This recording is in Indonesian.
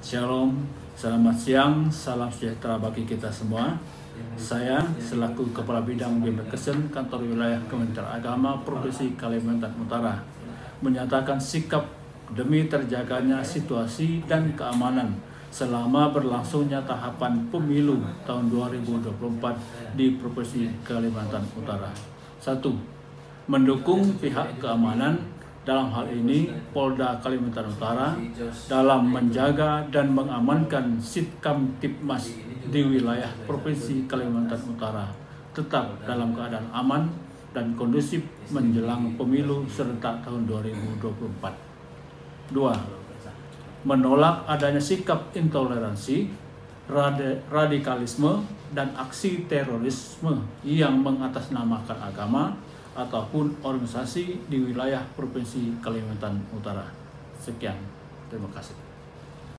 Shalom, selamat siang, salam sejahtera bagi kita semua. Saya selaku Kepala Bidang Bimbingan Kantor Wilayah Kementerian Agama Provinsi Kalimantan Utara menyatakan sikap demi terjaganya situasi dan keamanan selama berlangsungnya tahapan pemilu tahun 2024 di Provinsi Kalimantan Utara. 1. Mendukung pihak keamanan, dalam hal ini Polda Kalimantan Utara, dalam menjaga dan mengamankan Sitkamtibmas di wilayah Provinsi Kalimantan Utara tetap dalam keadaan aman dan kondusif menjelang pemilu serentak tahun 2024. 2. Menolak adanya sikap intoleransi, radikalisme, dan aksi terorisme yang mengatasnamakan agama ataupun organisasi di wilayah Provinsi Kalimantan Utara. Sekian, terima kasih.